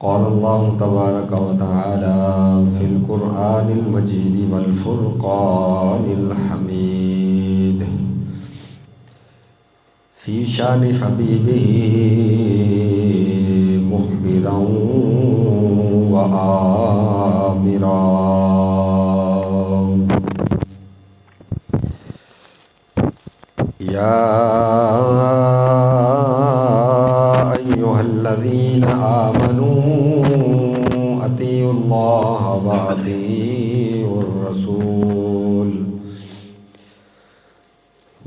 قال الله تبارك وتعالى في القرآن المجيد والفرقان الحميد في شان حبيبه مخبرا وآمرا يا أيها الذين آمنوا أطيعوا الله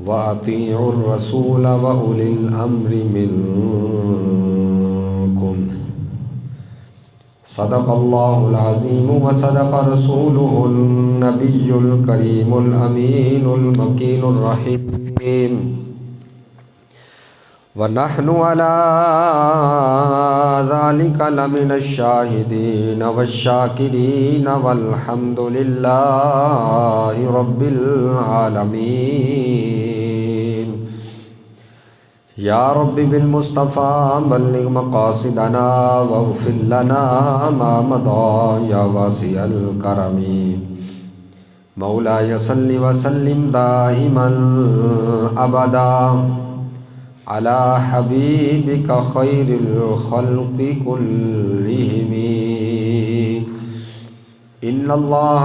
وأطيعوا الرسول وأولي الأمر منكم صدق الله العظيم وصدق رسوله النبي الكريم الأمين المكين الرحيم ونحن على ذلك لمن الشاهدين والشاكرين والحمد لله رب العالمين يا رب بالمصطفى بلغ مقاصدنا واغفر لنا ما مضى يا واسع الكرم مولاي صل وسلم دائما أبدا على حبيبك خير الخلق كلهم إن الله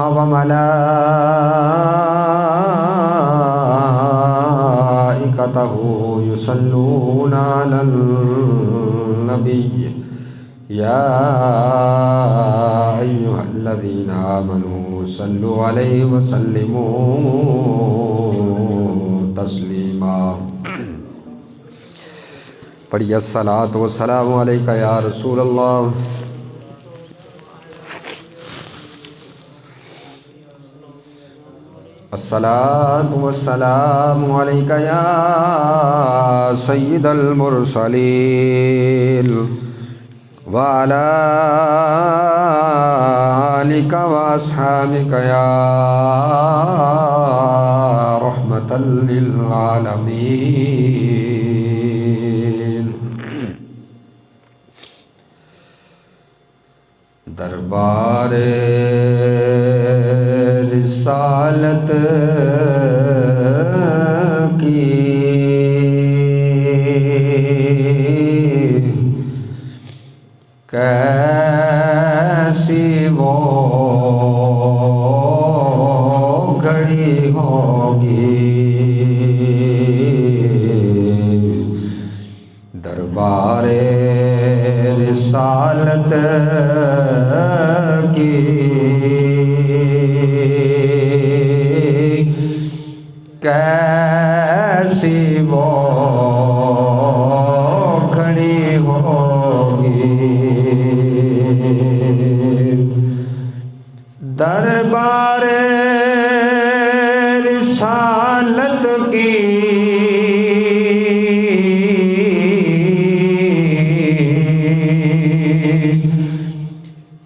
وملائكته يصلون على النبي يا أيها الذين آمنوا صلوا عليه وسلموا تسليما پڑھیے الصلاۃ والسلام علیکہ یا رسول اللہ الصلاۃ والسلام علیکہ یا سید المرسلین وعلی آلک واصحابک یا رحمۃ للعالمین دربار رسالت کی کیسی وہ گھڑی ہوگی دربار رسالت کی کیسی وہ کھڑی ہوگی دربار رسالت کی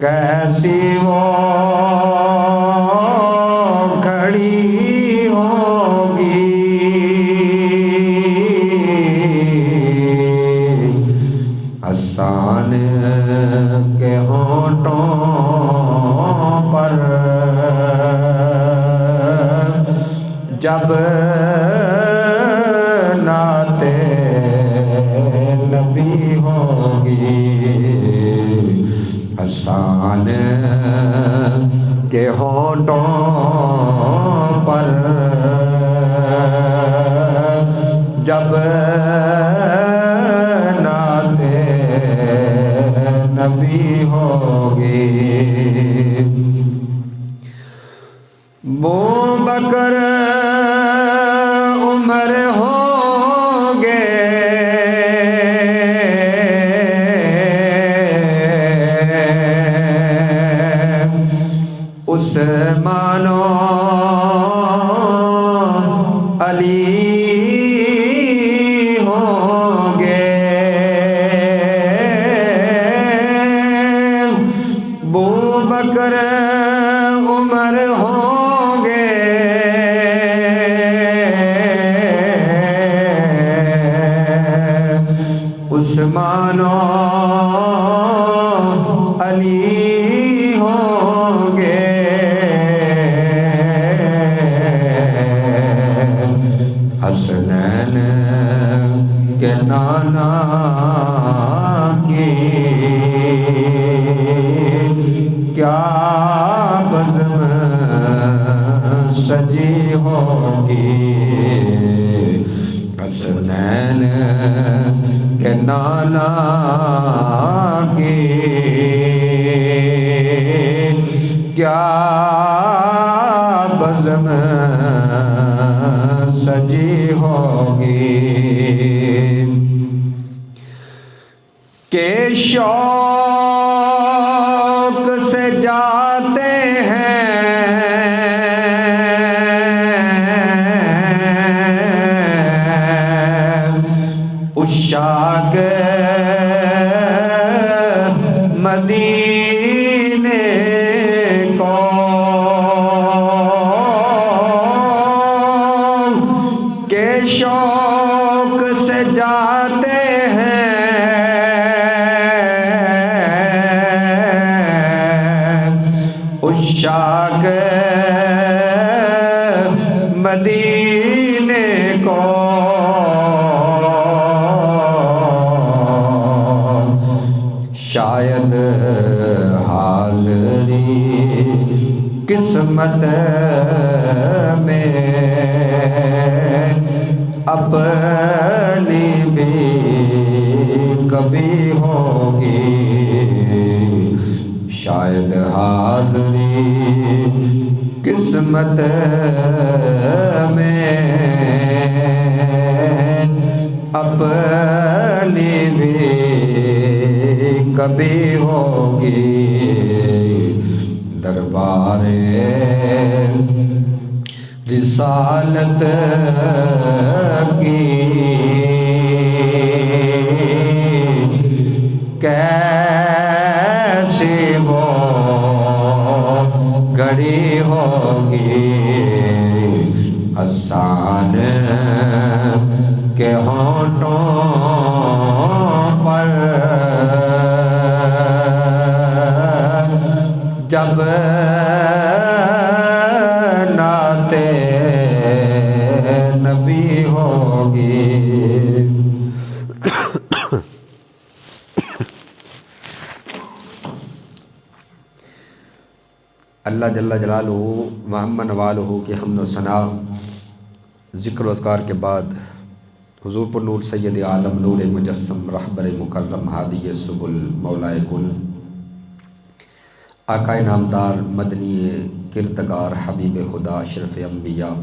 کیسی وہ کھڑی ہوگی حسان کے ہونٹوں پر جب نعت نبی ہوگی حسان کے ہونٹوں پر جب نعت نبی ہوگی ابوبکر عمر ہوں گے عثمان و علی ہوں گے ابوبکر عمر ہوں گے عثمان و علی ہوں گے، حسنین کے نانا کی کیا بزم سجی ہوگی، حسنین کے نانا کی کیا بزم سجی ہوگی، کہ شوق سے جاتے ہیں عشاق مدینے کو، کہ شوق سے جاتے ہیں عشاق مدینے کو، شاید حاضری قسمت میں اپنی بھی کبھی ہوگی، شاید حاضری قسمت میں اپنی بھی کبھی ہوگی، دربار رسالت کی کیسی وہ گھڑی ہوگی، حسان کے ہونٹوں پر جب نعت نبی ہوگی، اللہ جل جلالہ و عم نوالہ کی حمد و ثنا ذکر و اذکار کے بعد حضور پر نور سید عالم نور مجسم رہبر مکرم ہادی سبل مولائے کل آقائے نامدار مدنی کردگار حبیب خدا اشرف انبیاء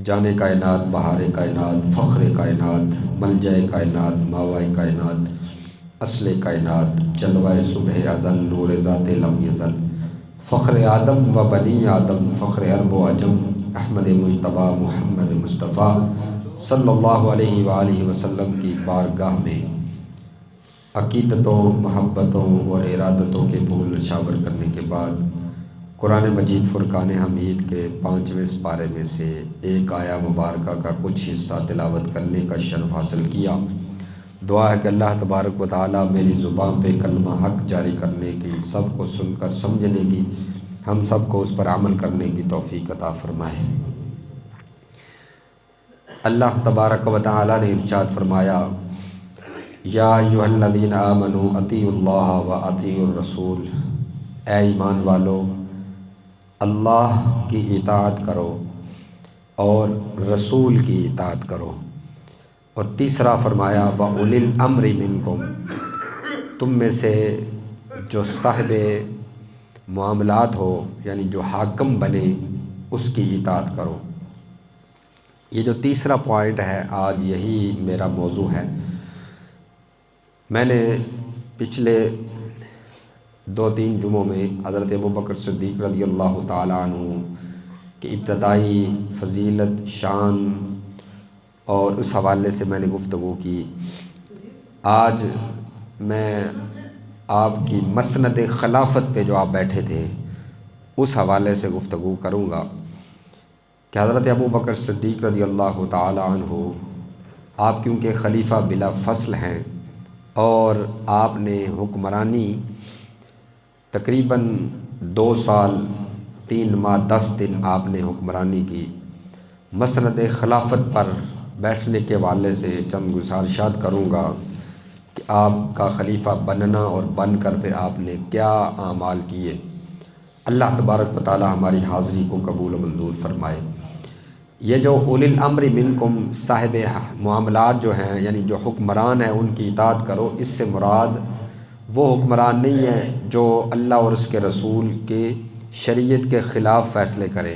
جان کائنات بہار کائنات فخر کائنات ملجأ کائنات ماوائے کائنات اصل کائنات جلوہ صبح ازل نور ذات لم یزل فخر آدم و بنی آدم فخر عرب و عجم احمد مجتبیٰ محمد مصطفیٰ صلی اللہ علیہ وآلہ وسلم کی بارگاہ میں عقیدتوں محبتوں اور ارادتوں کے پھول نشاور کرنے کے بعد قرآن مجید فرقان حمید کے 5ویں سپارے میں سے ایک آیا مبارکہ کا کچھ حصہ تلاوت کرنے کا شرف حاصل کیا۔ دعا ہے کہ اللہ تبارک و تعالیٰ میری زبان پہ کلمہ حق جاری کرنے کی، سب کو سن کر سمجھنے کی، ہم سب کو اس پر عمل کرنے کی توفیق عطا فرمائے۔ اللہ تبارک و تعالیٰ نے ارشاد فرمایا، یا ایھا الذین آمنوا اطیعوا اللہ و اطیعوا الرسول، اے ایمان والو اللہ کی اطاعت کرو اور رسول کی اطاعت کرو۔ اور تیسرا فرمایا وَأُولِي الْأَمْرِ مِنْكُمْ، تم میں سے جو صاحب معاملات ہو یعنی جو حاکم بنے اس کی اطاعت کرو۔ یہ جو تیسرا پوائنٹ ہے آج یہی میرا موضوع ہے۔ میں نے پچھلے 2-3 جمعوں میں حضرت ابوبکر صدیق رضی اللہ تعالیٰ عنہ کی ابتدائی فضیلت شان اور اس حوالے سے میں نے گفتگو کی۔ آج میں آپ کی مسند خلافت پہ جو آپ بیٹھے تھے اس حوالے سے گفتگو کروں گا کہ حضرت ابوبکر صدیق رضی اللہ تعالیٰ عنہ آپ کیونکہ خلیفہ بلا فصل ہیں اور آپ نے حکمرانی تقریباً 2 سال 3 ماہ 10 دن آپ نے حکمرانی کی۔ مسند خلافت پر بیٹھنے کے حوالے سے چند گزارشات کروں گا کہ آپ کا خلیفہ بننا اور بن کر پھر آپ نے کیا اعمال کیے۔ اللہ تبارک و تعالی ہماری حاضری کو قبول و منظور فرمائے۔ یہ جو اولی الامر منکم صاحب معاملات جو ہیں، یعنی جو حکمران ہیں، ان کی اطاعت کرو، اس سے مراد وہ حکمران نہیں ہے جو اللہ اور اس کے رسول کے شریعت کے خلاف فیصلے کریں۔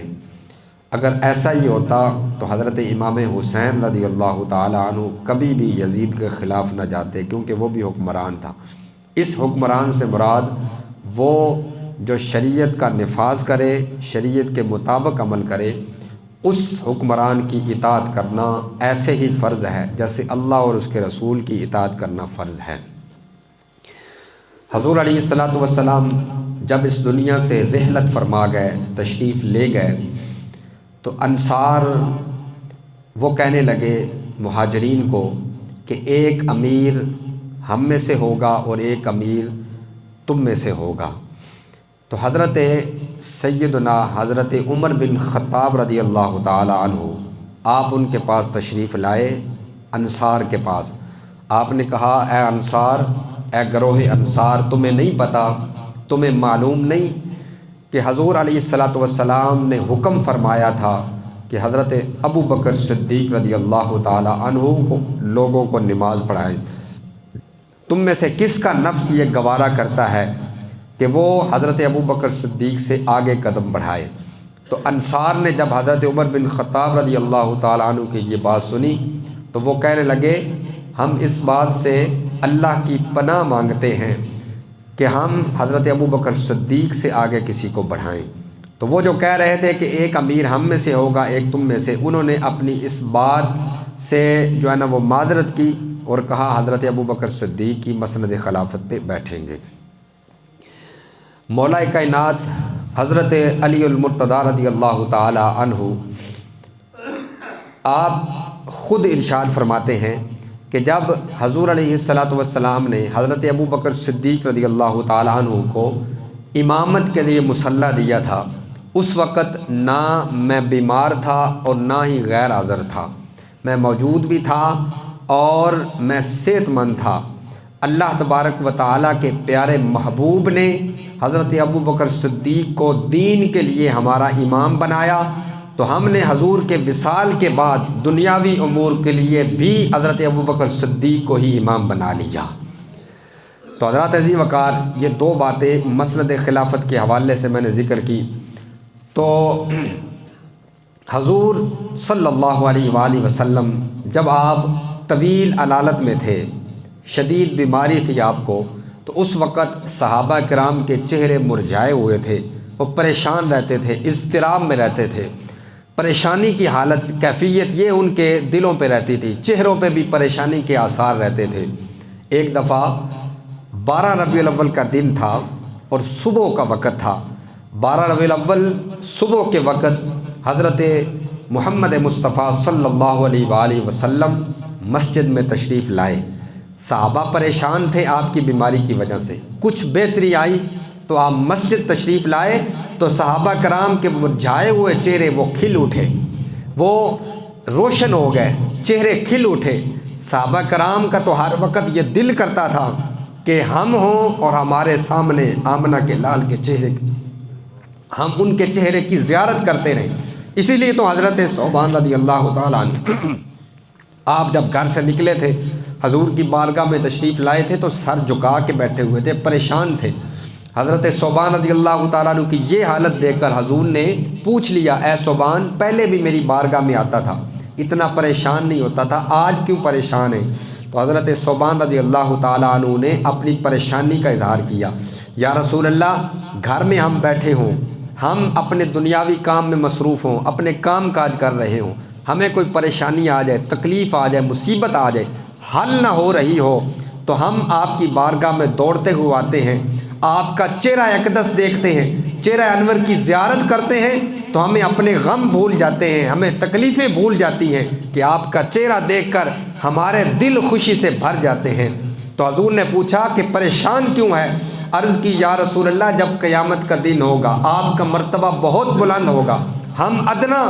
اگر ایسا ہی ہوتا تو حضرت امام حسین رضی اللہ تعالی عنہ کبھی بھی یزید کے خلاف نہ جاتے، کیونکہ وہ بھی حکمران تھا۔ اس حکمران سے مراد وہ جو شریعت کا نفاذ کرے، شریعت کے مطابق عمل کرے، اس حکمران کی اطاعت کرنا ایسے ہی فرض ہے جیسے اللہ اور اس کے رسول کی اطاعت کرنا فرض ہے۔ حضور علیہ الصلوۃ والسلام جب اس دنیا سے رحلت فرما گئے، تشریف لے گئے، تو انصار وہ کہنے لگے مہاجرین کو کہ ایک امیر ہم میں سے ہوگا اور ایک امیر تم میں سے ہوگا۔ تو حضرت سیدنا حضرت عمر بن خطاب رضی اللہ تعالی عنہ آپ ان کے پاس تشریف لائے، انصار کے پاس۔ آپ نے کہا اے انصار، اے گروہ انصار، تمہیں نہیں پتہ، تمہیں معلوم نہیں کہ حضور علیہ الصلوۃ والسلام نے حکم فرمایا تھا کہ حضرت ابو بکر صدیق رضی اللہ تعالی عنہ کو لوگوں کو نماز پڑھائیں۔ تم میں سے کس کا نفس یہ گوارا کرتا ہے کہ وہ حضرت ابو بکر صدیق سے آگے قدم بڑھائے؟ تو انصار نے جب حضرت عمر بن خطاب رضی اللہ تعالی عنہ کی یہ بات سنی تو وہ کہنے لگے ہم اس بات سے اللہ کی پناہ مانگتے ہیں کہ ہم حضرت ابو بکر صدیق سے آگے کسی کو بڑھائیں۔ تو وہ جو کہہ رہے تھے کہ ایک امیر ہم میں سے ہوگا ایک تم میں سے، انہوں نے اپنی اس بات سے جو ہے نا وہ معذرت کی اور کہا حضرت ابو بکر صدیق کی مسند خلافت پہ بیٹھیں گے۔ مولا کائنات حضرت علی المرتضیٰ رضی اللہ تعالی عنہ آپ خود ارشاد فرماتے ہیں کہ جب حضور علیہ الصلوۃ والسلام نے حضرت ابو بکر صدیق رضی اللہ تعالی عنہ کو امامت کے لیے مصلی دیا تھا، اس وقت نہ میں بیمار تھا اور نہ ہی غیر حاضر تھا، میں موجود بھی تھا اور میں صحت مند تھا۔ اللہ تبارک و تعالیٰ کے پیارے محبوب نے حضرت ابو بکر صدیق کو دین کے لیے ہمارا امام بنایا، تو ہم نے حضور کے وصال کے بعد دنیاوی امور کے لیے بھی حضرت ابو بکر صدیق کو ہی امام بنا لیا۔ تو حضرات عزیز وقار، یہ 2 باتیں مسند خلافت کے حوالے سے میں نے ذکر کی۔ تو حضور صلی اللہ علیہ وآلہ وسلم جب آپ طویل علالت میں تھے، شدید بیماری تھی آپ کو، تو اس وقت صحابہ کرام کے چہرے مرجھائے ہوئے تھے، وہ پریشان رہتے تھے، اضطراب میں رہتے تھے۔ پریشانی کی حالت، کیفیت یہ ان کے دلوں پہ رہتی تھی، چہروں پہ بھی پریشانی کے آثار رہتے تھے۔ ایک دفعہ 12 ربیع الاول کا دن تھا اور صبح کا وقت تھا۔ 12 ربیع الاول صبح کے وقت حضرت محمد مصطفیٰ صلی اللہ علیہ وآلہ وسلم مسجد میں تشریف لائے۔ صحابہ پریشان تھے آپ کی بیماری کی وجہ سے، کچھ بہتری آئی تو آپ مسجد تشریف لائے تو صحابہ کرام کے مرجھائے ہوئے چہرے وہ کھل اٹھے، وہ روشن ہو گئے، چہرے کھل اٹھے۔ صحابہ کرام کا تو ہر وقت یہ دل کرتا تھا کہ ہم ہوں اور ہمارے سامنے آمنہ کے لال کے چہرے، ہم ان کے چہرے کی زیارت کرتے رہیں۔ اسی لیے تو حضرت ثوبان رضی اللہ تعالیٰ عنہ آپ جب گھر سے نکلے تھے، حضور کی بارگاہ میں تشریف لائے تھے تو سر جھکا کے بیٹھے ہوئے تھے، پریشان تھے۔ حضرت ثوبان رضی اللہ تعالیٰ عنہ کی یہ حالت دیکھ کر حضور نے پوچھ لیا، اے ثوبان، پہلے بھی میری بارگاہ میں آتا تھا، اتنا پریشان نہیں ہوتا تھا، آج کیوں پریشان ہے؟ تو حضرت ثوبان رضی اللہ تعالیٰ عنہ نے اپنی پریشانی کا اظہار کیا، یا رسول اللہ، گھر میں ہم بیٹھے ہوں، ہم اپنے دنیاوی کام میں مصروف ہوں، اپنے کام کاج کر رہے ہوں، ہمیں کوئی پریشانی آ جائے، تکلیف آ جائے، مصیبت آ جائے، حل نہ ہو رہی ہو، تو ہم آپ کی بارگاہ میں دوڑتے ہوئے آتے ہیں، آپ کا چہرہ اقدس دیکھتے ہیں، چہرہ انور کی زیارت کرتے ہیں تو ہمیں اپنے غم بھول جاتے ہیں، ہمیں تکلیفیں بھول جاتی ہیں کہ آپ کا چہرہ دیکھ کر ہمارے دل خوشی سے بھر جاتے ہیں۔ تو حضور نے پوچھا کہ پریشان کیوں ہے؟ عرض کی یا رسول اللہ جب قیامت کا دن ہوگا آپ کا مرتبہ بہت بلند ہوگا، ہم ادنا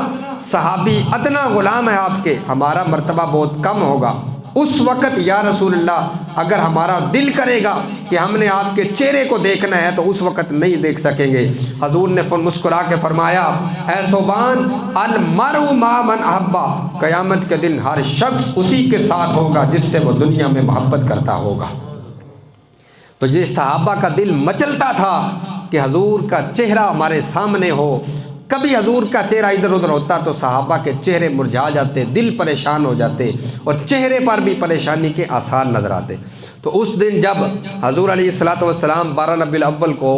صحابی ادنا غلام ہیں آپ کے، ہمارا مرتبہ بہت کم ہوگا، اس وقت یا رسول اللہ اگر ہمارا دل کرے گا کہ ہم نے آپ کے چہرے کو دیکھنا ہے تو اس وقت نہیں دیکھ سکیں گے۔ حضور نے مسکرا کے فرمایا اے ثوبان المرء مع من احبا، قیامت کے دن ہر شخص اسی کے ساتھ ہوگا جس سے وہ دنیا میں محبت کرتا ہوگا۔ تو یہ صحابہ کا دل مچلتا تھا کہ حضور کا چہرہ ہمارے سامنے ہو۔ کبھی حضور کا چہرہ ادھر ادھر ہوتا تو صحابہ کے چہرے مرجھا جاتے، دل پریشان ہو جاتے اور چہرے پر بھی پریشانی کے آثار نظر آتے۔ تو اس دن جب حضور علیہ الصلوۃ والسلام 12 ربیع الاول کو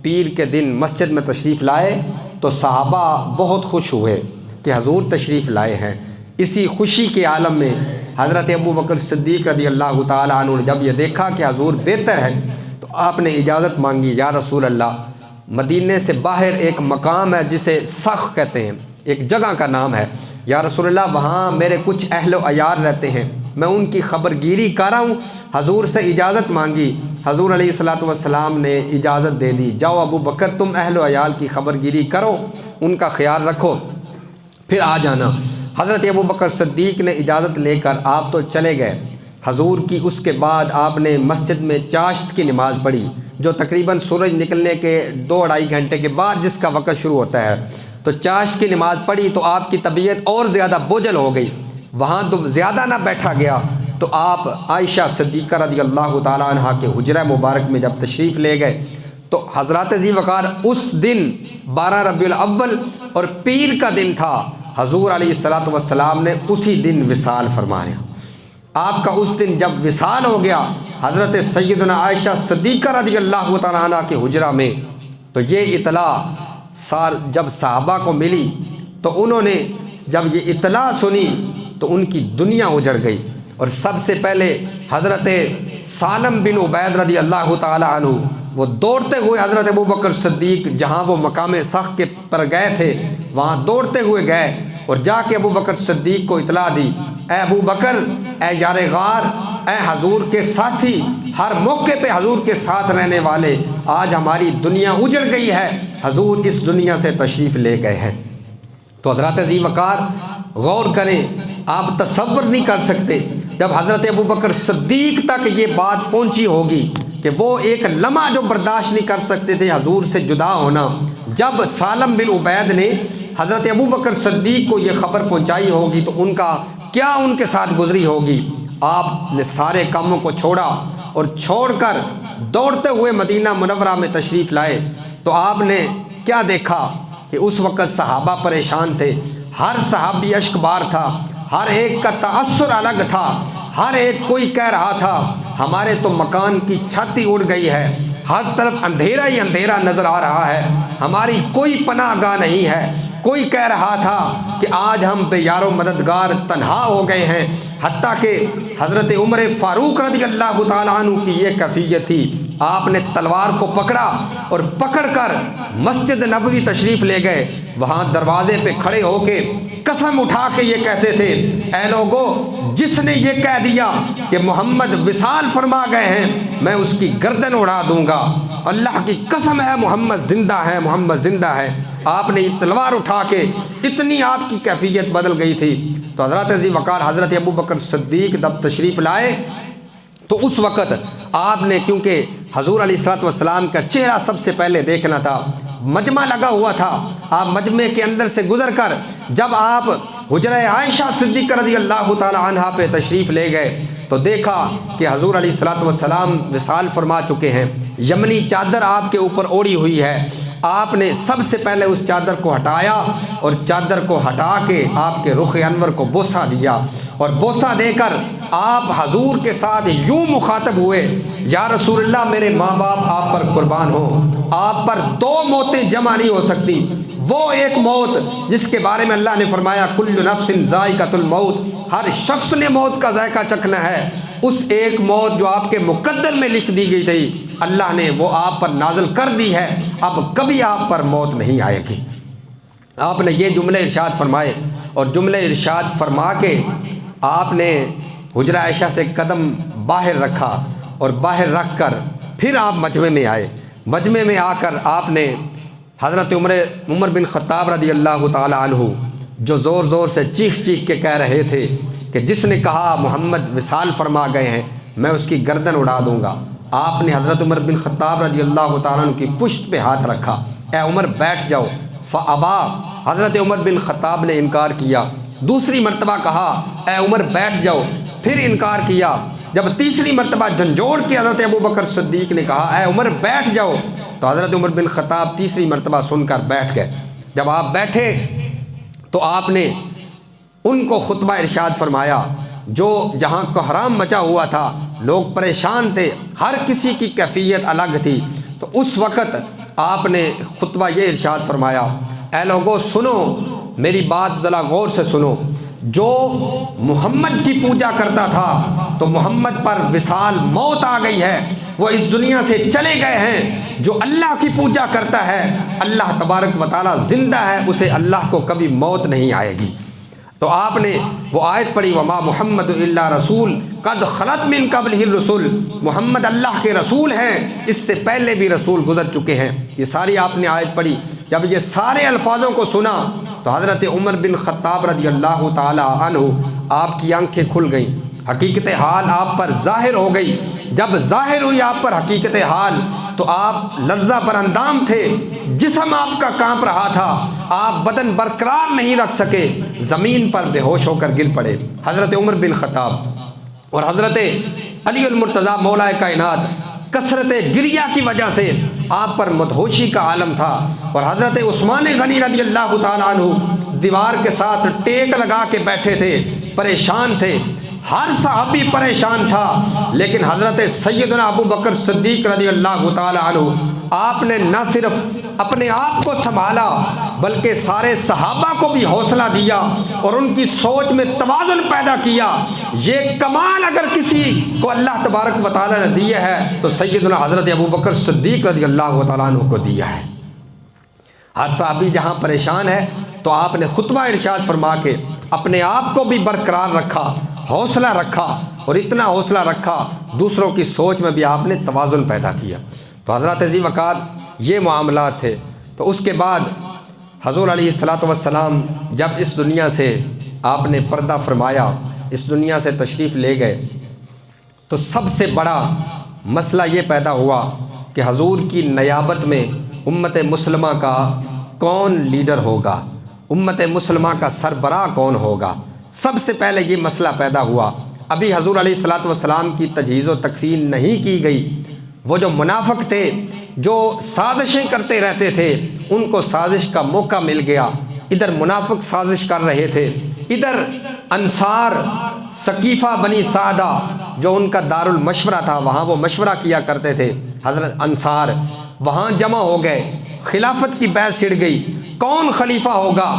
پیر کے دن مسجد میں تشریف لائے تو صحابہ بہت خوش ہوئے کہ حضور تشریف لائے ہیں۔ اسی خوشی کے عالم میں حضرت ابو بکر صدیق رضی اللہ تعالیٰ عنہ نے جب یہ دیکھا کہ حضور بہتر ہے تو آپ نے اجازت مانگی، یا رسول اللہ مدینے سے باہر ایک مقام ہے جسے سخ کہتے ہیں، ایک جگہ کا نام ہے، یا رسول اللہ وہاں میرے کچھ اہل و عیال رہتے ہیں، میں ان کی خبر گیری کر رہا ہوں، حضور سے اجازت مانگی۔ حضور علیہ الصلوۃ والسلام نے اجازت دے دی، جاؤ ابو بکر تم اہل و عیال کی خبر گیری کرو، ان کا خیال رکھو، پھر آ جانا۔ حضرت ابو بکر صدیق نے اجازت لے کر آپ تو چلے گئے حضور کی۔ اس کے بعد آپ نے مسجد میں چاشت کی نماز پڑھی جو تقریباً سورج نکلنے کے 2-2.5 گھنٹے کے بعد جس کا وقت شروع ہوتا ہے۔ تو چاشت کی نماز پڑھی تو آپ کی طبیعت اور زیادہ بوجھل ہو گئی، وہاں تو زیادہ نہ بیٹھا گیا، تو آپ عائشہ صدیقہ رضی اللہ تعالیٰ عنہ کے حجرہ مبارک میں جب تشریف لے گئے تو حضرات ذی وقار اس دن 12 ربیع الاول اور پیر کا دن تھا، حضور علیہ الصلوۃ والسلام نے اسی دن وصال فرمایا۔ آپ کا اس دن جب وصال ہو گیا حضرت سیدنا عائشہ صدیقہ رضی اللہ تعالیٰ عنہ کے حجرہ میں، تو یہ اطلاع جب صحابہ کو ملی تو انہوں نے جب یہ اطلاع سنی تو ان کی دنیا اجڑ گئی، اور سب سے پہلے حضرت سالم بن عبید رضی اللہ تعالیٰ عنہ وہ دوڑتے ہوئے حضرت ابو بکر صدیق جہاں وہ مقام سخ کے پر گئے تھے وہاں دوڑتے ہوئے گئے اور جا کے ابو بکر صدیق کو اطلاع دی، اے ابو بکر، اے یار غار، اے حضور کے ساتھی، ہر موقع پہ حضور کے ساتھ رہنے والے، آج ہماری دنیا اجڑ گئی ہے، حضور اس دنیا سے تشریف لے گئے ہیں۔ تو حضرات ذی وقار غور کریں، آپ تصور نہیں کر سکتے جب حضرت ابو بکر صدیق تک یہ بات پہنچی ہوگی کہ وہ ایک لمحہ جو برداشت نہیں کر سکتے تھے حضور سے جدا ہونا، جب سالم بن عبید نے حضرت ابو بکر صدیق کو یہ خبر پہنچائی ہوگی تو ان کا کیا ان کے ساتھ گزری ہوگی۔ آپ نے سارے کاموں کو چھوڑا اور چھوڑ کر دوڑتے ہوئے مدینہ منورہ میں تشریف لائے، تو آپ نے کیا دیکھا کہ اس وقت صحابہ پریشان تھے، ہر صحابی اشک بار تھا، ہر ایک کا تأثر الگ تھا، ہر ایک کوئی کہہ رہا تھا ہمارے تو مکان کی چھت ہی اڑ گئی ہے، ہر طرف اندھیرا ہی اندھیرا نظر آ رہا ہے، ہماری کوئی پناہ گاہ نہیں ہے۔ کوئی کہہ رہا تھا کہ آج ہم بے یار و مددگار تنہا ہو گئے ہیں، حتیٰ کہ حضرت عمر فاروق رضی اللہ تعالیٰ عنہ کی یہ کیفیت تھی، آپ نے تلوار کو پکڑا اور پکڑ کر مسجد نبوی تشریف لے گئے، وہاں دروازے پہ کھڑے ہو کے قسم اٹھا کے یہ کہتے تھے، اے لوگو، جس نے یہ کہہ دیا کہ محمد وصال فرما گئے ہیں میں اس کی گردن اڑا دوں گا، اللہ کی قسم ہے محمد زندہ ہے، محمد زندہ ہے۔ آپ نے تلوار اٹھا کے اتنی آپ کی کیفیت بدل گئی تھی۔ تو حضرت ذی وقار حضرت ابو بکر صدیق جب تشریف لائے تو اس وقت آپ نے کیونکہ حضور علیہ الصلوۃ والسلام کا چہرہ سب سے پہلے دیکھنا تھا، مجمع لگا ہوا تھا، آپ مجمع کے اندر سے گزر کر جب آپ حجرہ عائشہ صدیقہ رضی اللہ تعالی عنہا پہ تشریف لے گئے تو دیکھا کہ حضور علیہ الصلوۃ والسلام وصال فرما چکے ہیں، یمنی چادر آپ کے اوپر اوڑھی ہوئی ہے، آپ نے سب سے پہلے اس چادر کو ہٹایا اور چادر کو ہٹا کے آپ کے رخ انور کو بوسہ دیا، اور بوسہ دے کر آپ حضور کے ساتھ یوں مخاطب ہوئے، یا رسول اللہ میرے ماں باپ آپ پر قربان ہوں، آپ پر 2 موتیں جمع نہیں ہو سکتی، وہ ایک موت جس کے بارے میں اللہ نے فرمایا کل نفس ذائقۃ الموت، ہر شخص نے موت کا ذائقہ چکھنا ہے، اس ایک موت جو آپ کے مقدر میں لکھ دی گئی تھی اللہ نے وہ آپ پر نازل کر دی ہے، اب کبھی آپ پر موت نہیں آئے گی۔ آپ نے یہ جملے ارشاد فرمائے اور جملے ارشاد فرما کے آپ نے حجرہ عائشہ سے قدم باہر رکھا اور باہر رکھ کر پھر آپ مجمع میں آئے۔ مجمع میں آ کر آپ نے حضرت عمر بن خطاب رضی اللہ تعالی عنہ جو زور زور سے چیخ چیخ کے کہہ رہے تھے کہ جس نے کہا محمد وصال فرما گئے ہیں میں اس کی گردن اڑا دوں گا، آپ نے حضرت عمر بن خطاب رضی اللہ تعالیٰ عنہ کی پشت پہ ہاتھ رکھا، اے عمر بیٹھ جاؤ، فابا، حضرت عمر بن خطاب نے انکار کیا۔ دوسری مرتبہ کہا اے عمر بیٹھ جاؤ، پھر انکار کیا۔ جب تیسری مرتبہ جھنجھوڑ کے حضرت ابوبکر صدیق نے کہا اے عمر بیٹھ جاؤ، تو حضرت عمر بن خطاب تیسری مرتبہ سن کر بیٹھ گئے۔ جب آپ بیٹھے تو آپ نے ان کو خطبہ ارشاد فرمایا، جو جہاں کوحرام مچا ہوا تھا، لوگ پریشان تھے، ہر کسی کی کیفیت الگ تھی، تو اس وقت آپ نے خطبہ یہ ارشاد فرمایا، اے لوگو سنو، میری بات ذرا غور سے سنو، جو محمد کی پوجا کرتا تھا تو محمد پر وصال موت آ گئی ہے، وہ اس دنیا سے چلے گئے ہیں۔ جو اللہ کی پوجا کرتا ہے اللہ تبارک و تعالی زندہ ہے، اسے اللہ کو کبھی موت نہیں آئے گی۔ تو آپ نے وہ آیت پڑھی وما محمد الا رسول قد خلت من قبلہ الرسل، محمد اللہ کے رسول ہیں، اس سے پہلے بھی رسول گزر چکے ہیں، یہ ساری آپ نے آیت پڑھی۔ جب یہ سارے الفاظوں کو سنا تو حضرت عمر بن خطاب رضی اللہ تعالی عنہ آپ کی آنکھیں کھل گئیں، حقیقت حال آپ پر ظاہر ہو گئی۔ جب ظاہر ہوئی آپ پر حقیقت حال تو آپ لرزہ پر اندام تھے، جسم آپ کا کانپ رہا تھا، آپ بدن برقرار نہیں رکھ سکے، زمین پر بے ہوش ہو کر گر پڑے۔ حضرت عمر بن خطاب اور حضرت علی المرتضیٰ مولا کائنات کثرت گریہ کی وجہ سے آپ پر مدہوشی کا عالم تھا، اور حضرت عثمان غنی رضی اللہ تعالیٰ عنہ دیوار کے ساتھ ٹیک لگا کے بیٹھے تھے، پریشان تھے، ہر صحابی پریشان تھا، لیکن حضرت سیدنا ابو بکر صدیق رضی اللہ تعالی عنہ آپ نے نہ صرف اپنے آپ کو سنبھالا بلکہ سارے صحابہ کو بھی حوصلہ دیا اور ان کی سوچ میں توازن پیدا کیا۔ یہ کمال اگر کسی کو اللہ تبارک و تعالی نے دیا ہے تو سیدنا حضرت ابو بکر صدیق رضی اللہ تعالیٰ عنہ کو دیا ہے۔ ہر صحابی جہاں پریشان ہے تو آپ نے خطبہ ارشاد فرما کے اپنے آپ کو بھی برقرار رکھا، حوصلہ رکھا، اور اتنا حوصلہ رکھا دوسروں کی سوچ میں بھی آپ نے توازن پیدا کیا۔ تو حضرت ذی وقار یہ معاملات تھے۔ تو اس کے بعد حضور علیہ السلام جب اس دنیا سے آپ نے پردہ فرمایا، اس دنیا سے تشریف لے گئے، تو سب سے بڑا مسئلہ یہ پیدا ہوا کہ حضور کی نیابت میں امت مسلمہ کا کون لیڈر ہوگا، امت مسلمہ کا سربراہ کون ہوگا۔ سب سے پہلے یہ مسئلہ پیدا ہوا۔ ابھی حضور علیہ السلام کی تجہیز و تکفین نہیں کی گئی۔ وہ جو منافق تھے، جو سازشیں کرتے رہتے تھے، ان کو سازش کا موقع مل گیا۔ ادھر منافق سازش کر رہے تھے، ادھر انصار ثقیفہ بنی سعدہ جو ان کا دار المشورہ تھا، وہاں وہ مشورہ کیا کرتے تھے، حضرت انصار وہاں جمع ہو گئے، خلافت کی بحث چھڑ گئی، کون خلیفہ ہوگا،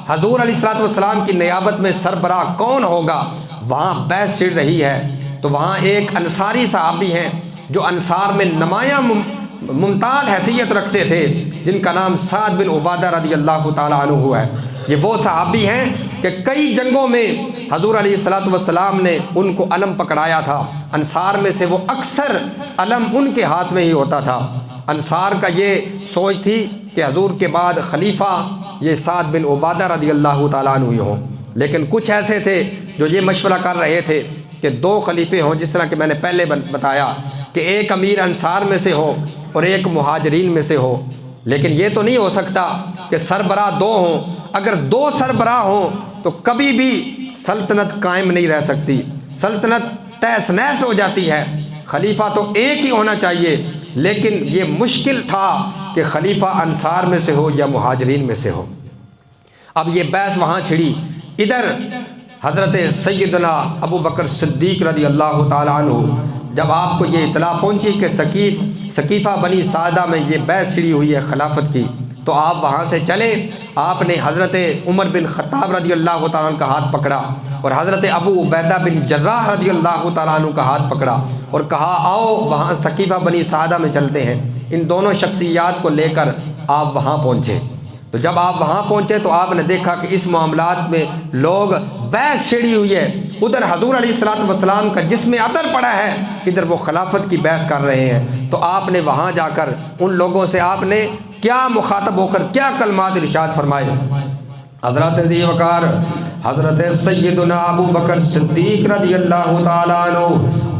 حضور علیہ السلام کی نیابت میں سربراہ کون ہوگا، وہاں بحث چھڑ رہی ہے۔ تو وہاں ایک انصاری صحابی ہیں جو انصار میں نمایاں ممتاز حیثیت رکھتے تھے، جن کا نام سعد بن عبادہ رضی اللہ تعالیٰ عنہ ہے۔ یہ وہ صحابی ہیں کہ کئی جنگوں میں حضور علیہ السلام نے ان کو علم پکڑایا تھا، انصار میں سے وہ اکثر علم ان کے ہاتھ میں ہی ہوتا تھا۔ انصار کا یہ سوچ تھی کہ حضور کے بعد خلیفہ یہ سعد بن عبادہ رضی اللہ تعالیٰ عنہ ہوں، لیکن کچھ ایسے تھے جو یہ مشورہ کر رہے تھے کہ دو خلیفے ہوں، جس طرح کہ میں نے پہلے بتایا کہ ایک امیر انصار میں سے ہو اور ایک مہاجرین میں سے ہو، لیکن یہ تو نہیں ہو سکتا کہ سربراہ دو ہوں۔ اگر دو سربراہ ہوں تو کبھی بھی سلطنت قائم نہیں رہ سکتی، سلطنت تہس نہس ہو جاتی ہے، خلیفہ تو ایک ہی ہونا چاہیے۔ لیکن یہ مشکل تھا کہ خلیفہ انصار میں سے ہو یا مہاجرین میں سے ہو۔ اب یہ بحث وہاں چھڑی، ادھر حضرت سیدنا ابو بکر صدیق رضی اللہ تعالیٰ عنہ جب آپ کو یہ اطلاع پہنچی کہ ثقیفہ بنی سعدہ میں یہ بحث چھڑی ہوئی ہے خلافت کی، تو آپ وہاں سے چلے۔ آپ نے حضرت عمر بن خطاب رضی اللہ تعالیٰ عنہ کا ہاتھ پکڑا اور حضرت ابو عبیدہ بن جراح رضی اللہ تعالیٰ عنہ کا ہاتھ پکڑا اور کہا آؤ وہاں ثقیفہ بنی سعدہ میں چلتے ہیں۔ ان دونوں شخصیات کو لے کر آپ وہاں پہنچے۔ تو جب آپ وہاں پہنچے تو آپ نے دیکھا کہ اس معاملات میں لوگ بحث چھڑی ہوئی ہے، ادھر حضور علیہ الصلوۃ والسلام کا جسم عطر پڑا ہے، ادھر وہ خلافت کی بحث کر رہے ہیں۔ تو آپ نے وہاں جا کر ان لوگوں سے آپ نے کیا مخاطب ہو کر کیا کلمات ارشاد فرمائے؟ حضرت ذی وقار حضرت سیدنا ابو بکر صدیق رضی اللہ تعالیٰ عنہ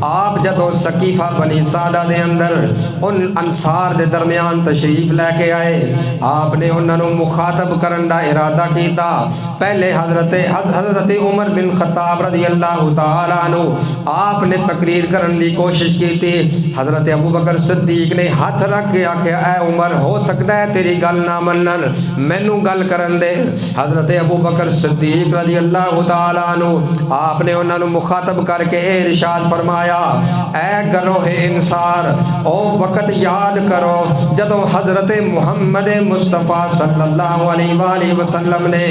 آپ جدو سقیفہ بنی سعدہ دے اندر ان انصار دے درمیان تشریف لے کے آئے، آپ نے انہوں نے مخاطب کرن دا ارادہ کیتا۔ پہلے حضرت عمر بن خطاب رضی اللہ تعالیٰ عنہ آپ نے تقریر کرن دی کوشش کی تھی۔ حضرت ابو بکر صدیق نے ہاتھ رکھ کے آکھیا اے عمر ہو سکتا ہے تیری گل نہ منن، مینوں گل کرن دے۔ حضرت ابو بکر صدیق رضی اللہ تعالیٰ عنہ آپ نے انہوں نے مخاطب کر کے ارشاد فرمایا اے گروہ انصار او وقت یاد کرو جدو حضرت محمد مصطفیٰ صلی اللہ علیہ وآلہ وسلم نے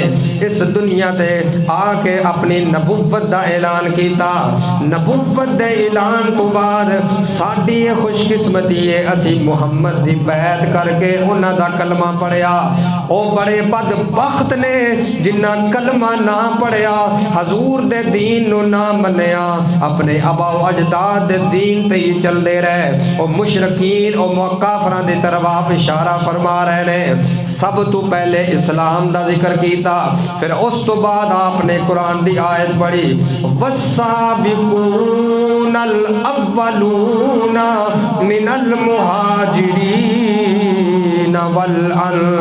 اس دنیا تے آ کے اپنی نبوت دا اعلان کیتا۔ نبوت دے اعلان تو بعد ساڈی خوش قسمتی ہے اسی محمد دی بیعت کر کے انہاں دا کلمہ پڑھیا۔ او بڑے بدبخت نے جنہ کلمہ نہ پڑھیا، حضور دے دین نو نہ منیا، اپنے آبا و اجداد دے دین تے ہی چل دے رہے۔ او مشرکین او کافراں دی طرف آپ اشارہ فرما رہے نے۔ سب تو پہلے اسلام دا ذکر کیتا، پھر اس تو بعد آپ نے قرآن دی آیت پڑھی والسابقون الاولون من المہاجرین والانصار۔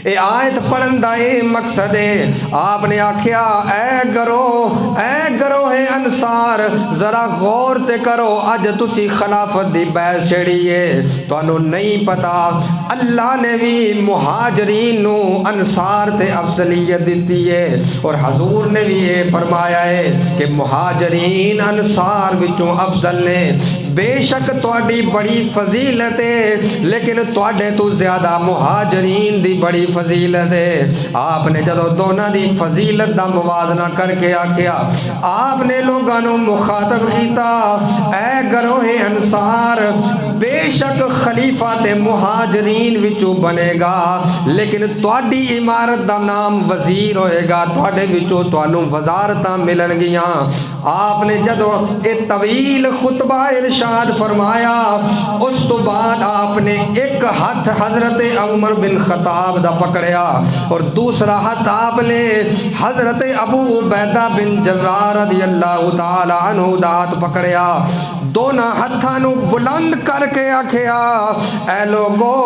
اے آیت پڑھن دا اے مقصد ہے، آپ نے آکھیا اے گروہ انصار ذرا غور تے کرو، اج تسی خلافت دی بیعت چھڑی ہے، تانوں نہیں پتا اللہ نے بھی مہاجرین نو انصار تے افضلیت دیتی ہے، اور حضور نے بھی یہ فرمایا ہے کہ مہاجرین انصار وچوں افضل نے۔ بے شک تواڈی بڑی فضیلت ہے، لیکن تواڈے تو زیادہ مہاجرین دی بڑی فضیلت ہے۔ آپ نے جدو دونوں دی فضیلت دا موازنہ کر کے آکھیا، آپ نے لوگاں نو مخاطب کیتا اے گروہ انصار بے شک خلیفہ تے مہاجرین وچوں بنے گا، لیکن تواڈی عمارت دا نام وزیر ہوئے گا، تواڈے وچوں تانوں وزارتاں ملن گیاں۔ آپ نے جدو ایک طویل خطبہ ارشاد فرمایا، اس تو بعد آپ نے ایک ہاتھ حضرت عمر بن خطاب دا پکڑیا اور دوسرا ہاتھ آپ نے حضرت ابو عبیدہ بن جراح رضی اللہ تعالی عنہ دا ہاتھ پکڑیا۔ دونوں ہاتھاں نو بلند کر کے آکھیا اے لوگو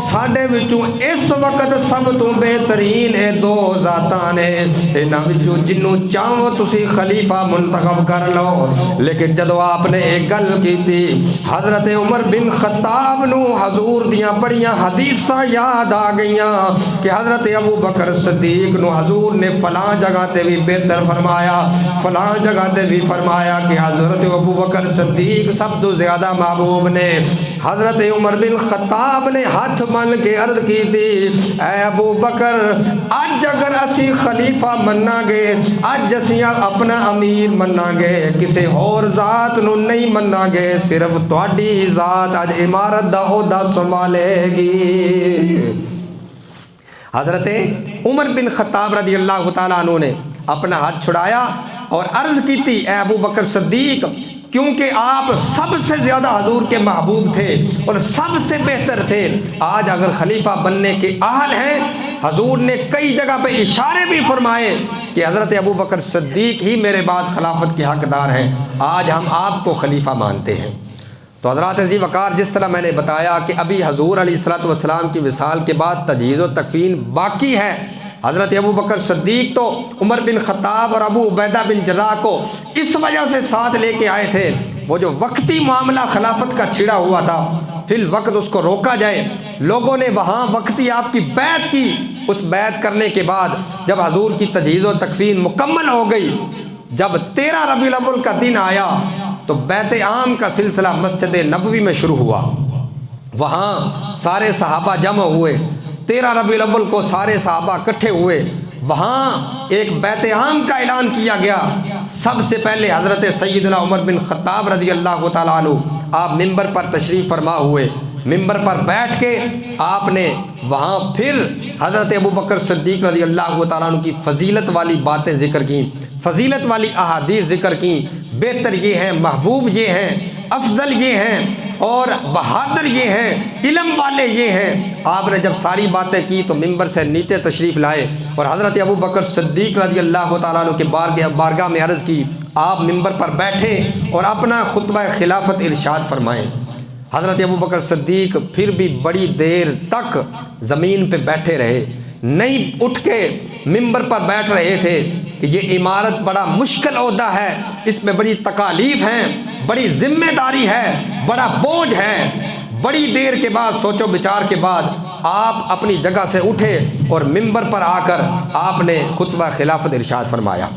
ساڈے وچوں اس وقت سب تو بہترین اے دو ذاتاں نے، انہاں وچوں جنوں چاہو تسی خلیفہ منتخب کر لو۔ لیکن جدو آپ نے ایک گل کی تھی، حضرت عمر بن خطاب نو حضور دیاں بڑیاں حدیثاں یاد آ گئیاں کہ حضرت ابو بکر صدیق نو حضور نے فلاں جگہ تے بھی بہتر فرمایا، فلاں جگہ تے بھی فرمایا کہ حضرت ابو بکر صدیق سب تو زیادہ محبوب نے۔ حضرت عمر بن خطاب نے ہاتھ بن کے عرض کی تھی اے ابو بکر اج اگر اسی خلیفہ مننا گے، اج اسی اپنا امیر مننا گے، کسی اور ذات نو نہیں مننا گے، صرف تواڈی ذات اج عمارت دا عہدہ سنبھالے گی۔ حضرت عمر بن خطاب رضی اللہ تعالیٰ عنہ نے اپنا ہاتھ چھڑایا اور عرض کی تھی اے ابو بکر صدیق کیونکہ آپ سب سے زیادہ حضور کے محبوب تھے اور سب سے بہتر تھے، آج اگر خلیفہ بننے کے اہل ہیں، حضور نے کئی جگہ پہ اشارے بھی فرمائے کہ حضرت ابو بکر صدیق ہی میرے بعد خلافت کے حقدار ہیں، آج ہم آپ کو خلیفہ مانتے ہیں۔ تو حضرات ذی وقار جس طرح میں نے بتایا کہ ابھی حضور علیہ الصلوۃ والسلام کی وصال کے بعد تجہیز و تکفین باقی ہے، حضرت ابو بکر صدیق تو عمر بن خطاب اور ابو عبیدہ بن جراح کو اس وجہ سے ساتھ لے کے آئے تھے، وہ جو وقتی معاملہ خلافت کا چھڑا ہوا تھا فی الوقت اس کو روکا جائے۔ لوگوں نے وہاں وقتی آپ کی بیعت کی، اس بیعت کرنے کے بعد جب حضور کی تجہیز و تکفین مکمل ہو گئی، جب 13 ربیع الاول کا دن آیا تو بیعت عام کا سلسلہ مسجد نبوی میں شروع ہوا۔ وہاں سارے صحابہ جمع ہوئے، 13 ربیع الاول کو سارے صحابہ اکٹھے ہوئے، وہاں ایک بیعت عام کا اعلان کیا گیا۔ سب سے پہلے حضرت سیدنا عمر بن خطاب رضی اللہ تعالیٰ عنہ آپ ممبر پر تشریف فرما ہوئے، ممبر پر بیٹھ کے آپ نے وہاں پھر حضرت ابو بکر صدیق رضی اللہ تعالیٰ عنہ کی فضیلت والی باتیں ذکر کیں، فضیلت والی احادیث ذکر کیں، بہتر یہ ہیں، محبوب یہ ہیں، افضل یہ ہیں اور بہادر یہ ہیں، علم والے یہ ہیں۔ آپ نے جب ساری باتیں کی تو منبر سے نیچے تشریف لائے اور حضرت ابو بکر صدیق رضی اللہ تعالیٰ عنہ کے بارگاہ میں عرض کی۔ آپ منبر پر بیٹھے اور اپنا خطبہ خلافت ارشاد فرمائیں۔ حضرت ابو بکر صدیق پھر بھی بڑی دیر تک زمین پہ بیٹھے رہے، نہیں اٹھ کے منبر پر بیٹھ رہے تھے کہ یہ عمارت بڑا مشکل عہدہ ہے، اس میں بڑی تکالیف ہیں، بڑی ذمہ داری ہے، بڑا بوجھ ہے۔ بڑی دیر کے بعد سوچو بچار کے بعد آپ اپنی جگہ سے اٹھے اور منبر پر آ کر آپ نے خطبہ خلافت ارشاد فرمایا۔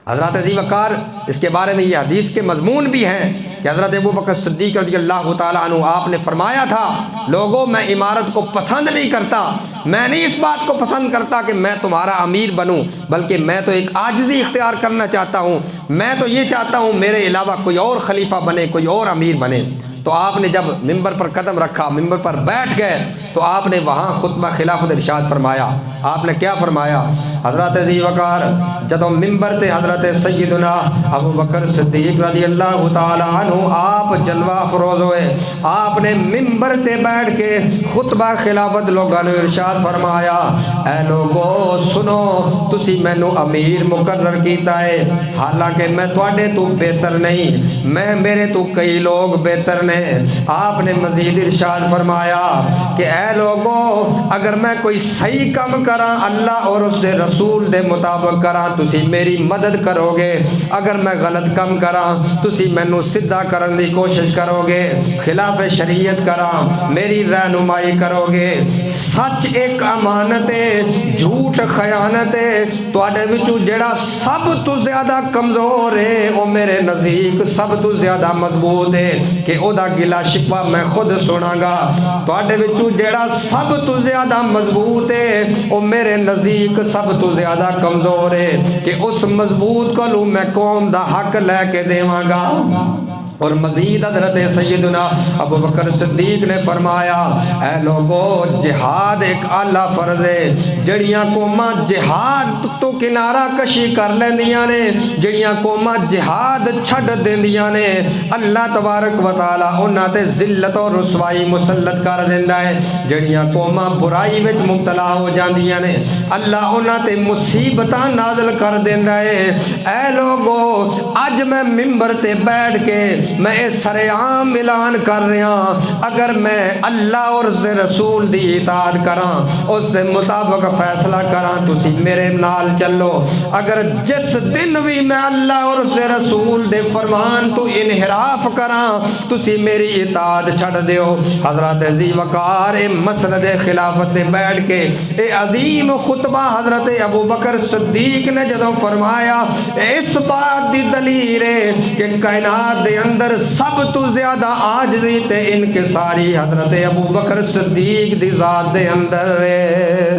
حضرت ذی وقار اس کے بارے میں یہ حدیث کے مضمون بھی ہیں کہ حضرت ابو بکر صدیق رضی اللہ تعالیٰ عنہ آپ نے فرمایا تھا، لوگوں میں عمارت کو پسند نہیں کرتا، میں نہیں اس بات کو پسند کرتا کہ میں تمہارا امیر بنوں، بلکہ میں تو ایک عاجزی اختیار کرنا چاہتا ہوں، میں تو یہ چاہتا ہوں میرے علاوہ کوئی اور خلیفہ بنے، کوئی اور امیر بنے۔ تو آپ نے جب منبر پر قدم رکھا، منبر پر بیٹھ گئے تو آپ نے وہاں خطبہ خلافت ارشاد فرمایا۔ آپ نے کیا فرمایا؟ حضرت ذی وقار جدو منبر تے حضرت سیدنا ابو بکر صدیق رضی اللہ تعالی عنہ آپ جلوہ افروز ہوئے، آپ نے منبر تے بیٹھ کے خطبہ خلافت لوگوں نے ارشاد فرمایا، اے لوگو سنو، تسی مینوں امیر مقرر کیتا ہے، حالانکہ میں تواڈے تو بہتر نہیں، میرے تو کئی لوگ بہتر نے۔ آپ نے مزید ارشاد فرمایا کہ اے لوگو اگر میں کوئی صحیح کام کراں اللہ اور اس کے رسول دے مطابق کراں تسی میری مدد کرو گے، اگر میں غلط کام کراں تسی مینوں سیدھا کرن دی کوشش کرو گے، خلاف شریعت کراں میری رہنمائی کرو گے۔ سچ ایک امانت ہے، جھوٹ خیانت ہے، تواڈے وچوں جڑا سب تو زیادہ کمزور ہے او میرے نزدیک سب تو زیادہ مضبوط ہے کہ او دا گلا شکوہ میں خود سنا گا۔ تواڈے وچوں جڑا سب تو زیادہ مضبوط ہے او میرے نزدیک سب تو زیادہ کمزور ہے کہ اس مضبوط کو میں قوم دا حق لے کے دیواں گا۔ اور مزید حضرت سیدنا ابو بکر صدیق نے فرمایا، اے لوگو جہاد ایک اعلیٰ فرض ہے، جڑیاں قوماں جہاد تو کنارہ کشی کر لیندیاں نے، جڑیاں قوماں جہاد چھڈ دیندیاں نے، اللہ تبارک و تعالیٰ انہاں تے ذلت اور رسوائی مسلط کر دیندا ہے۔ جڑیاں قوماں برائی وچ مبتلا ہو جاندیاں نے اللہ انہاں تے مصیبتاں نازل کر دیندا ہے۔ اے لوگو اج میں منبر تے بیٹھ کے میں اس سرعام اعلان کر رہا، اگر میں اللہ اور اس رسول دی اطاعت کراں، اس سے مطابق فیصلہ کراں، تسی میرے نال چلو۔ اگر جس دن بھی میں اللہ اور اس رسول دے فرمان تو انحراف کراں، تسی میری اطاعت چھڑ دیو۔ حضرت ذی وقار مسند خلافت دے بیٹھ کے اے عظیم خطبہ حضرت ابو بکر صدیق نے جدوں فرمایا، اس بات دی دلیل ہے کہ کائنات دے اندر سب تو زیادہ عاجزی تے انکساری حضرت ابو بکر صدیق دی ذات دے اندر ہے۔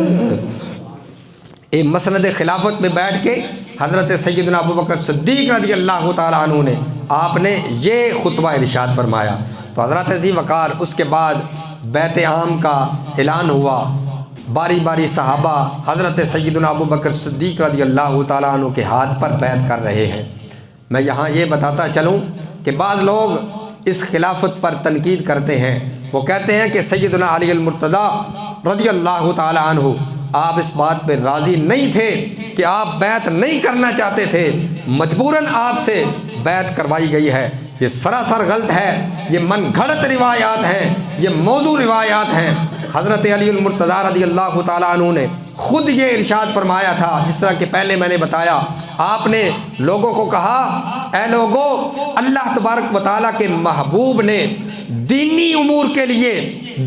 اے مسند خلافت میں بیٹھ کے حضرت سیدنا ابو بکر صدیق رضی اللہ تعالیٰ عنہ نے آپ نے یہ خطبہ ارشاد فرمایا۔ تو حضرت ذی وقار اس کے بعد بیعت عام کا اعلان ہوا، باری باری صحابہ حضرت سیدنا ابو بکر صدیق رضی اللہ تعالیٰ عنہ کے ہاتھ پر بیعت کر رہے ہیں۔ میں یہاں یہ بتاتا چلوں کہ بعض لوگ اس خلافت پر تنقید کرتے ہیں، وہ کہتے ہیں کہ سیدنا علی المرتضیٰ رضی اللہ تعالیٰ عنہ آپ اس بات پہ راضی نہیں تھے کہ آپ بیعت نہیں کرنا چاہتے تھے، مجبوراً آپ سے بیعت کروائی گئی ہے۔ یہ سراسر غلط ہے، یہ من گھڑت روایات ہیں، یہ موضوع روایات ہیں۔ حضرت علی المرتضیٰ رضی اللہ تعالیٰ عنہ نے خود یہ ارشاد فرمایا تھا، جس طرح کہ پہلے میں نے بتایا، آپ نے لوگوں کو کہا، اے لوگو اللہ تبارک و تعالیٰ کے محبوب نے دینی امور کے لیے،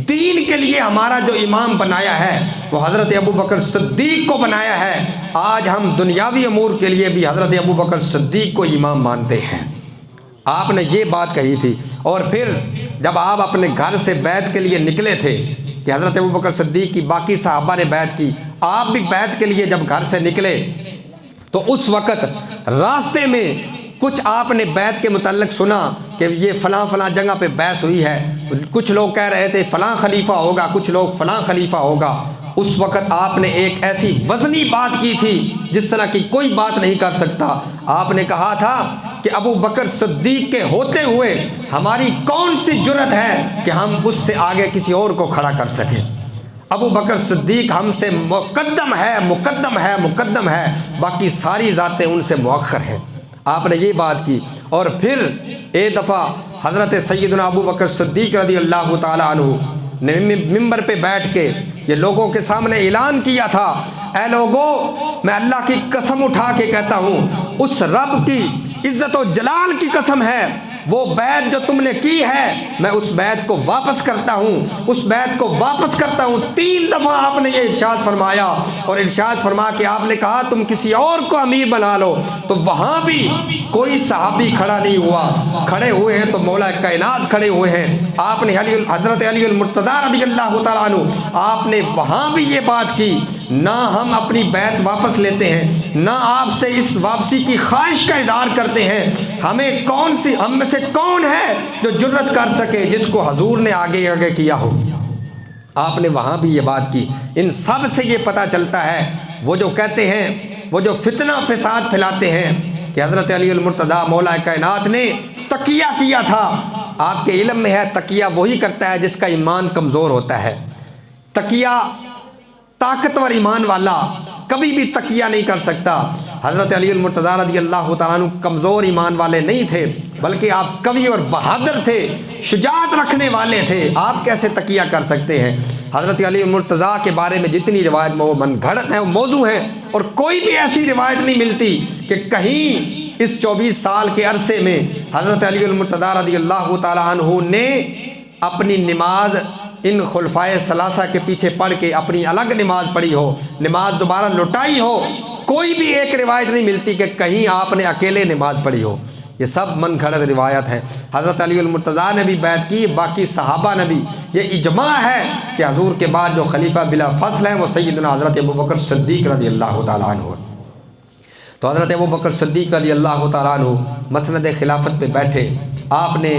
دین کے لیے ہمارا جو امام بنایا ہے وہ حضرت ابو بکر صدیق کو بنایا ہے، آج ہم دنیاوی امور کے لیے بھی حضرت ابو بکر صدیق کو امام مانتے ہیں۔ آپ نے یہ بات کہی تھی۔ اور پھر جب آپ اپنے گھر سے بیعت کے لیے نکلے تھے کہ حضرت ابو بکر صدیق کی باقی صحابہ نے بیعت کی، آپ بھی بیعت کے لیے جب گھر سے نکلے تو اس وقت راستے میں کچھ آپ نے بیعت کے متعلق سنا کہ یہ فلاں فلاں جگہ پہ بحث ہوئی ہے، کچھ لوگ کہہ رہے تھے فلاں خلیفہ ہوگا، کچھ لوگ فلاں خلیفہ ہوگا، اس وقت آپ نے ایک ایسی وزنی بات کی تھی جس طرح کی کوئی بات نہیں کر سکتا۔ آپ نے کہا تھا کہ ابو بکر صدیق کے ہوتے ہوئے ہماری کون سی جرت ہے کہ ہم اس سے آگے کسی اور کو کھڑا کر سکیں۔ ابو بکر صدیق ہم سے مقدم ہے، مقدم ہے، مقدم ہے، باقی ساری ذاتیں ان سے مؤخر ہیں۔ آپ نے یہ بات کی۔ اور پھر ایک دفعہ حضرت سیدنا ابو بکر صدیق رضی اللہ تعالیٰ عنہ نے ممبر پہ بیٹھ کے یہ لوگوں کے سامنے اعلان کیا تھا، اے لوگو، میں اللہ کی قسم اٹھا کے کہتا ہوں، اس رب کی عزت و جلال کی قسم ہے، وہ بیعت جو تم نے کی ہے میں اس بیعت کو واپس کرتا ہوں، اس بیعت کو واپس کرتا ہوں۔ 3 دفعہ آپ نے یہ ارشاد فرمایا، اور ارشاد فرما کے آپ نے کہا تم کسی اور کو امیر بنا لو، تو وہاں بھی کوئی صحابی کھڑا نہیں ہوا، کھڑے ہوئے ہیں تو مولا کائنات کھڑے ہوئے ہیں۔ آپ نے حضرت علی المرتضیٰ رضی اللہ تعالیٰ عنہ، آپ نے وہاں بھی یہ بات کی، نہ ہم اپنی بیعت واپس لیتے ہیں، نہ آپ سے اس واپسی کی خواہش کا اظہار کرتے ہیں، ہم میں سے کون ہے جو جرت کر سکے جس کو حضور نے آگے آگے کیا ہو۔ آپ نے وہاں بھی یہ بات کی۔ ان سب سے یہ پتہ چلتا ہے، وہ جو کہتے ہیں، وہ جو فتنہ فساد پھیلاتے ہیں کہ حضرت علی المرتضیٰ مولا کائنات نے تقیہ کیا تھا۔ آپ کے علم میں ہے تقیہ وہی کرتا ہے جس کا ایمان کمزور ہوتا ہے۔ تقیہ طاقتور ایمان والا کبھی بھی تقیہ نہیں کر سکتا۔ حضرت علی المرتضیٰ رضی اللہ تعالیٰ عنہ کمزور ایمان والے نہیں تھے، بلکہ آپ قوی اور بہادر تھے، شجاعت رکھنے والے تھے۔ آپ کیسے تقیہ کر سکتے ہیں؟ حضرت علی المرتضیٰ کے بارے میں جتنی روایت میں وہ من گھڑت ہیں، وہ موضوع ہیں، اور کوئی بھی ایسی روایت نہیں ملتی کہ کہیں اس 24 سال کے عرصے میں حضرت علی المرتضیٰ رضی اللہ تعالیٰ عنہ نے اپنی نماز ان خلفائے ثلاثہ کے پیچھے پڑھ کے اپنی الگ نماز پڑھی ہو، نماز دوبارہ لوٹائی ہو۔ کوئی بھی ایک روایت نہیں ملتی کہ کہیں آپ نے اکیلے نماز پڑھی ہو۔ یہ سب من گھڑت روایت ہیں۔ حضرت علی المرتضیٰ نے بھی بیعت کی، باقی صحابہ نے بھی۔ یہ اجماع ہے کہ حضور کے بعد جو خلیفہ بلا فصل ہیں وہ سیدنا حضرت ابو بکر صدیق رضی اللہ تعالیٰ عنہ۔ تو حضرت ابو بکر صدیق رضی اللہ تعالیٰ عنہ مسند خلافت پہ بیٹھے۔ آپ نے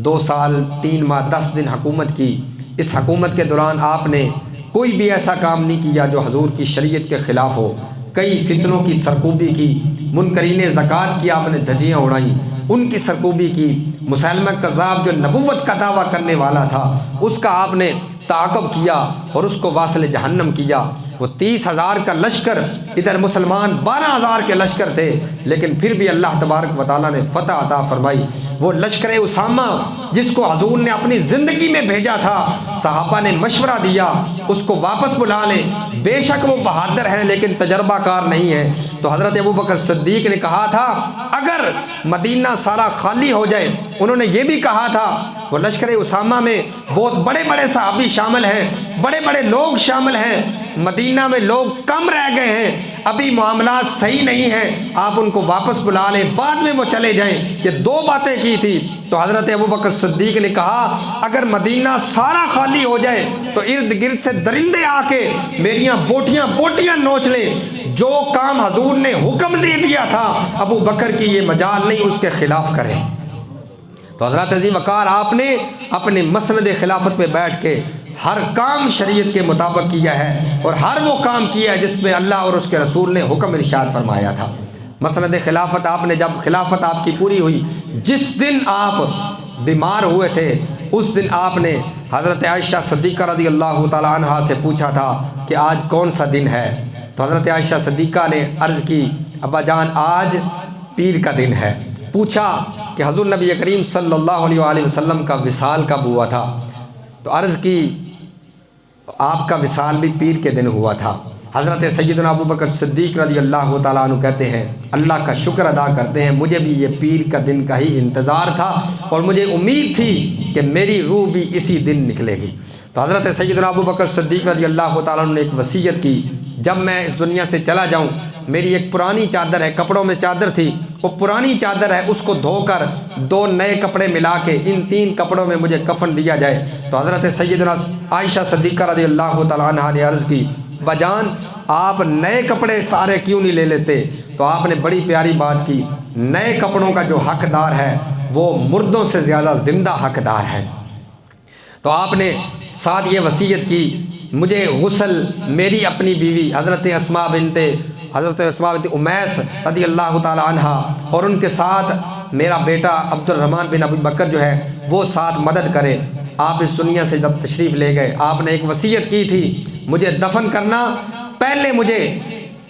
2 سال 3 ماہ 10 دن حکومت کی۔ اس حکومت کے دوران آپ نے کوئی بھی ایسا کام نہیں کیا جو حضور کی شریعت کے خلاف ہو۔ کئی فتنوں کی سرکوبی کی، منکرین زکوٰۃ کی آپ نے دھجیاں اڑائیں، ان کی سرکوبی کی۔ مسیلمہ کذاب جو نبوت کا دعویٰ کرنے والا تھا، اس کا آپ نے تعاقب کیا اور اس کو واصل جہنم کیا۔ وہ 30,000 کا لشکر، ادھر مسلمان 12,000 کے لشکر تھے، لیکن پھر بھی اللہ تبارک و تعالیٰ نے فتح عطا فرمائی۔ وہ لشکر اسامہ جس کو حضور نے اپنی زندگی میں بھیجا تھا، صحابہ نے مشورہ دیا اس کو واپس بلا لیں، بے شک وہ بہادر ہیں لیکن تجربہ کار نہیں ہیں۔ تو حضرت ابو بکر صدیق نے کہا تھا اگر مدینہ سارا خالی ہو جائے، انہوں نے یہ بھی کہا تھا وہ لشکر اسامہ میں بہت بڑے بڑے صحابی شامل ہیں، بڑے بڑے لوگ شامل ہیں، مدینہ میں لوگ کم رہ گئے ہیں، ابھی معاملات صحیح نہیں ہیں، آپ ان کو واپس بلا لیں، بعد میں وہ چلے جائیں۔ یہ 2 باتیں کی تھی۔ تو حضرت ابو بکر صدیق نے کہا اگر مدینہ سارا خالی ہو جائے تو ارد گرد سے درندے آ کے میریاں بوٹیاں نوچ لیں۔ جو کام حضور نے حکم دے دیا تھا ابو بکر کی یہ مجال نہیں اس کے خلاف کریں۔ تو حضرت عظیم وقار آپ نے اپنے مسند خلافت پہ بیٹھ کے ہر کام شریعت کے مطابق کیا ہے، اور ہر وہ کام کیا ہے جس میں اللہ اور اس کے رسول نے حکم ارشاد فرمایا تھا۔ مسند خلافت آپ نے جب خلافت آپ کی پوری ہوئی، جس دن آپ بیمار ہوئے تھے اس دن آپ نے حضرت عائشہ صدیقہ رضی اللہ تعالیٰ عنہا سے پوچھا تھا کہ آج کون سا دن ہے؟ تو حضرت عائشہ صدیقہ نے عرض کی ابا جان آج پیر کا دن ہے۔ پوچھا کہ حضور نبی کریم صلی اللہ علیہ وآلہ وسلم کا وصال کب ہوا تھا؟ تو عرض کی آپ کا وصال بھی پیر کے دن ہوا تھا۔ حضرت سیدنا ابو بکر صدیق رضی اللہ تعالیٰ عنہ کہتے ہیں اللہ کا شکر ادا کرتے ہیں، مجھے بھی یہ پیر کا دن کا ہی انتظار تھا اور مجھے امید تھی کہ میری روح بھی اسی دن نکلے گی۔ تو حضرت سیدنا ابو بکر صدیق رضی اللہ تعالیٰ عنہ نے ایک وصیت کی، جب میں اس دنیا سے چلا جاؤں میری ایک پرانی چادر ہے، کپڑوں میں چادر تھی، وہ پرانی چادر ہے، اس کو دھو کر 2 نئے کپڑے ملا کے ان 3 کپڑوں میں مجھے کفن دیا جائے۔ تو حضرت سیدنا عائشہ صدیقہ رضی اللہ تعالیٰ عنہ نے عرض کی بجان آپ نئے کپڑے سارے کیوں نہیں لے لیتے؟ تو آپ نے بڑی پیاری بات کی، نئے کپڑوں کا جو حقدار ہے وہ مردوں سے زیادہ زندہ حقدار ہے۔ تو آپ نے ساتھ یہ وصیت کی مجھے غسل میری اپنی بیوی حضرت اسماء بنت امیس رضی اللہ تعالی عنہ اور ان کے ساتھ میرا بیٹا عبد الرحمن بن ابی بکر جو ہے وہ ساتھ مدد کرے۔ آپ اس دنیا سے جب تشریف لے گئے آپ نے ایک وصیت کی تھی، مجھے دفن کرنا پہلے مجھے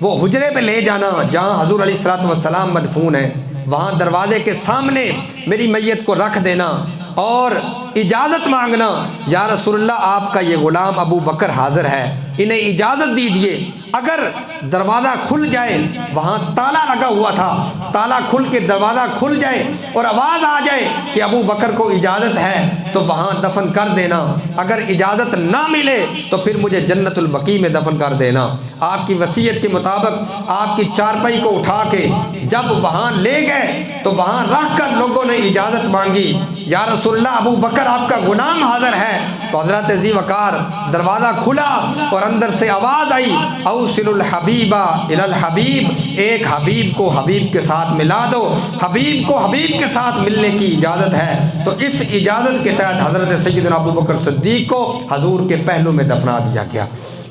وہ حجرے پہ لے جانا جہاں حضور علیہ الصلوۃ والسلام مدفون ہیں، وہاں دروازے کے سامنے میری میت کو رکھ دینا اور اجازت مانگنا، یا رسول اللہ آپ کا یہ غلام ابو بکر حاضر ہے، انہیں اجازت دیجئے۔ اگر دروازہ کھل جائے، وہاں تالا لگا ہوا تھا، تالا کھل کے دروازہ کھل جائے اور آواز آ جائے کہ ابو بکر کو اجازت ہے تو وہاں دفن کر دینا، اگر اجازت نہ ملے تو پھر مجھے جنت البقیع میں دفن کر دینا۔ آپ کی وصیت کے مطابق آپ کی چارپائی کو اٹھا کے جب وہاں لے گئے تو وہاں رکھ کر لوگوں نے اجازت مانگی، یا رسول اللہ ابو بکر آپ کا غلام حاضر ہے۔ تو حضرت ذی وقار دروازہ کھلا اور اندر سے آواز آئی، اوصل الحبیب الی الحبیب، ایک حبیب کو حبیب کے ساتھ ملا دو، حبیب کو حبیب کے ساتھ ملنے کی اجازت ہے۔ تو اس اجازت کے تحت حضرت سیدنا ابو بکر صدیق کو حضور کے پہلو میں دفنا دیا گیا۔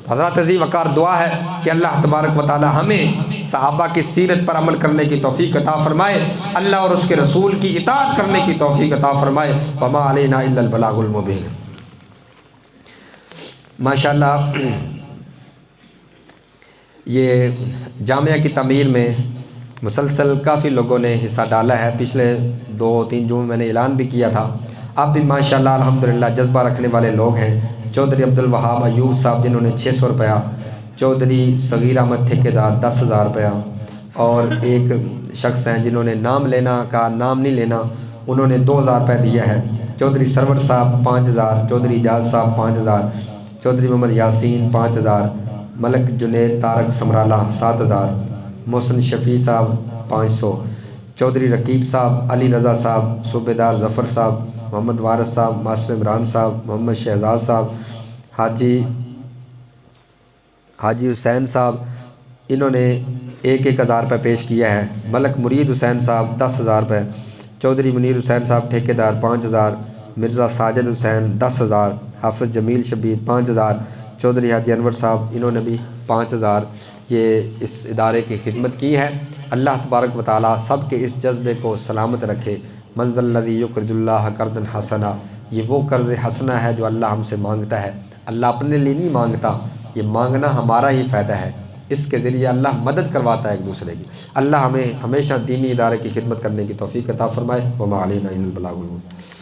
حضرت ذی وقار دعا ہے کہ اللہ تبارک و تعالی ہمیں صحابہ کی سیرت پر عمل کرنے کی توفیق عطا فرمائے، اللہ اور اس کے رسول کی اطاعت کرنے کی توفیق عطا فرمائے۔ وما علینا الا البلاغ المبین۔ ماشاءاللہ یہ جامعہ کی تعمیر میں مسلسل کافی لوگوں نے حصہ ڈالا ہے، پچھلے 2-3 جمعوں میں نے اعلان بھی کیا تھا۔ اب بھی ماشاءاللہ الحمدللہ جذبہ رکھنے والے لوگ ہیں۔ چودھری عبدالوہاب ایوب صاحب جنہوں نے 600 روپیہ، چودھری صغیر احمد ٹھیکیدار 10,000 روپیہ، اور ایک شخص ہیں جنہوں نے نام لینا کا نام نہیں لینا، انہوں نے 2,000 روپیہ دیا ہے۔ چودھری سرور صاحب 5,000، چودھری اجاز صاحب 5,000، چودھری محمد یاسین 5,000، ملک جنید طارق سمرالہ 7,000، محسن شفیع صاحب 500، چودھری رقیب صاحب، علی رضا صاحب، صوبیدار ظفر صاحب، محمد وارث صاحب، ماسٹر عمران صاحب، محمد شہزاد صاحب، حاجی حسین صاحب، انہوں نے 1,000 روپے پیش کیا ہے۔ ملک مرید حسین صاحب 10,000 روپے، چودھری منیر حسین صاحب ٹھیکیدار 5,000، مرزا ساجد حسین 10,000، حافظ جمیل شبیر 5,000، چودھری حاجی انور صاحب انہوں نے بھی 5,000 یہ اس ادارے کی خدمت کی ہے۔ اللہ تبارک و تعالی سب کے اس جذبے کو سلامت رکھے۔ من ذا الذی یقرض اللہ قرضا حسنا، یہ وہ قرض حسنہ ہے جو اللہ ہم سے مانگتا ہے، اللہ اپنے لیے نہیں مانگتا، یہ مانگنا ہمارا ہی فائدہ ہے، اس کے ذریعے اللہ مدد کرواتا ہے ایک دوسرے کی۔ اللہ ہمیں ہمیشہ دینی ادارے کی خدمت کرنے کی توفیق عطا فرمائے۔ وما علینا الا البلاغ المبین۔